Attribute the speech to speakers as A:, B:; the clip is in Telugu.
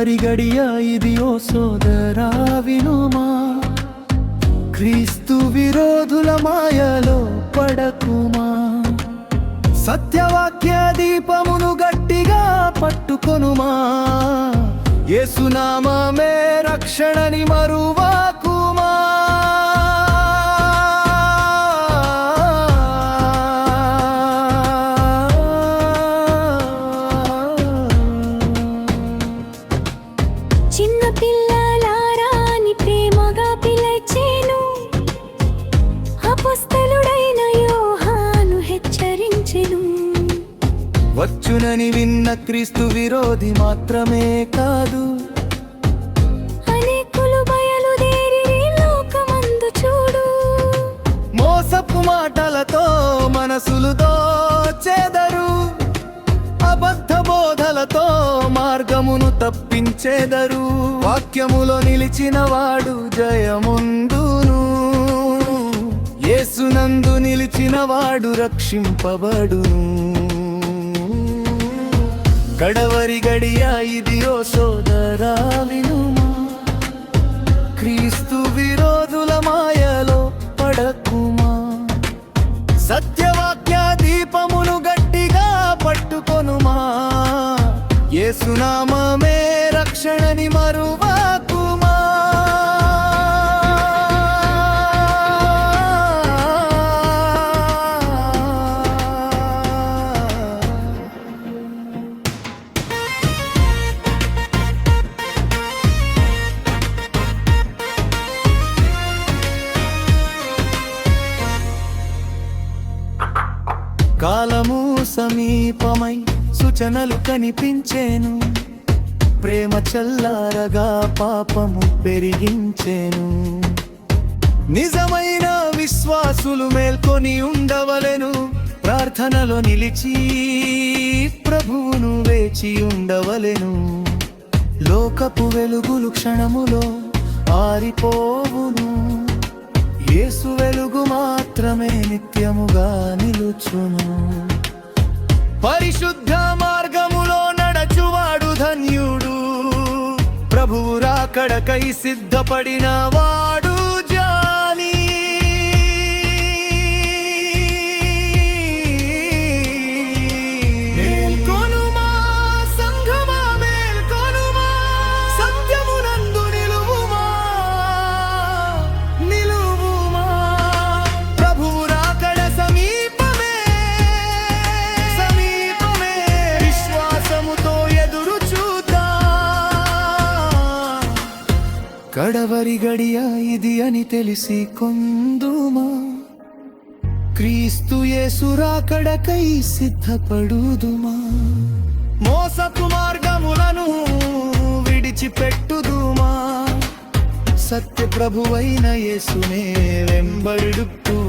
A: కడవరి గడియ ఇది ఓ సోదరా వినుమా, క్రీస్తు విరోధుల మాయలో పడకుమా. సత్యవాక్య దీపమును గట్టిగా పట్టుకొనుమా, యేసునామమే రక్షణని మరువాకుమా.
B: చిన్న పిల్లలారా అని ప్రేమగా పిలిచెను, అపొస్తలుడైన యోహాను హెచ్చరించెను.
A: వచ్చునని విన్న క్రీస్తు విరోధి మాత్రమే కాదు,
B: అనేకులు బయలుదేరి లోకమందు చూడు.
A: మోసపు మాటలతో మనసులు దోచెదరు, అబద్ధ బోధలతో మార్గమును తప్పించేదరు. వాక్యములో నిలిచిన వాడు జయముందును, యేసునందు నిలిచిన వాడు రక్షింపబడును. కడవరి గడియ ఇది ఓ సోదరా వినుమా, క్రీస్తు విరోధుల మాయలో పడకుమా. సత్యవాక్య దీపమును గట్టిగా పట్టుకొనుమా, యేసునామమే రక్షణని మరువాకుమా. కాలము సమీపమై సూచనలు కనిపించేను, ప్రేమ చల్లారగా పాపము పెరిగించేను. నిజమైన విశ్వాసులు మేల్కొని ఉండవలెను, ప్రార్థనలో నిలిచి ప్రభువును వేచి ఉండవలెను. లోకపు వెలుగులు క్షణములో ఆరిపోవును, యేసు వెలుగు మాత్రమే నిత్యముగా నిలుచును. పరిశుద్ధ మార్గములో నడచువాడు ధన్యుడు, ప్రభువు రాకడకై సిద్ధపడిన వాడు జాని. మేల్కొనుమా సంఘమా, మేల్కొనుమా, సత్యమునందు నిలువుమా, నిలువుమా. ప్రభువు రాకడ సమీపమే, సమీపమే, విశ్వాసముతో ఎదురు చూద్దాం. కడవరి గడియ ఇది అని తెలిసి కొందుమా, క్రీస్తు యేసు రాకడకై సిద్ధపడుదుమా. మోసపు మార్గములను విడిచిపెట్టుదుమా, సత్య ప్రభువైన యేసునే వెంబడుతుమా.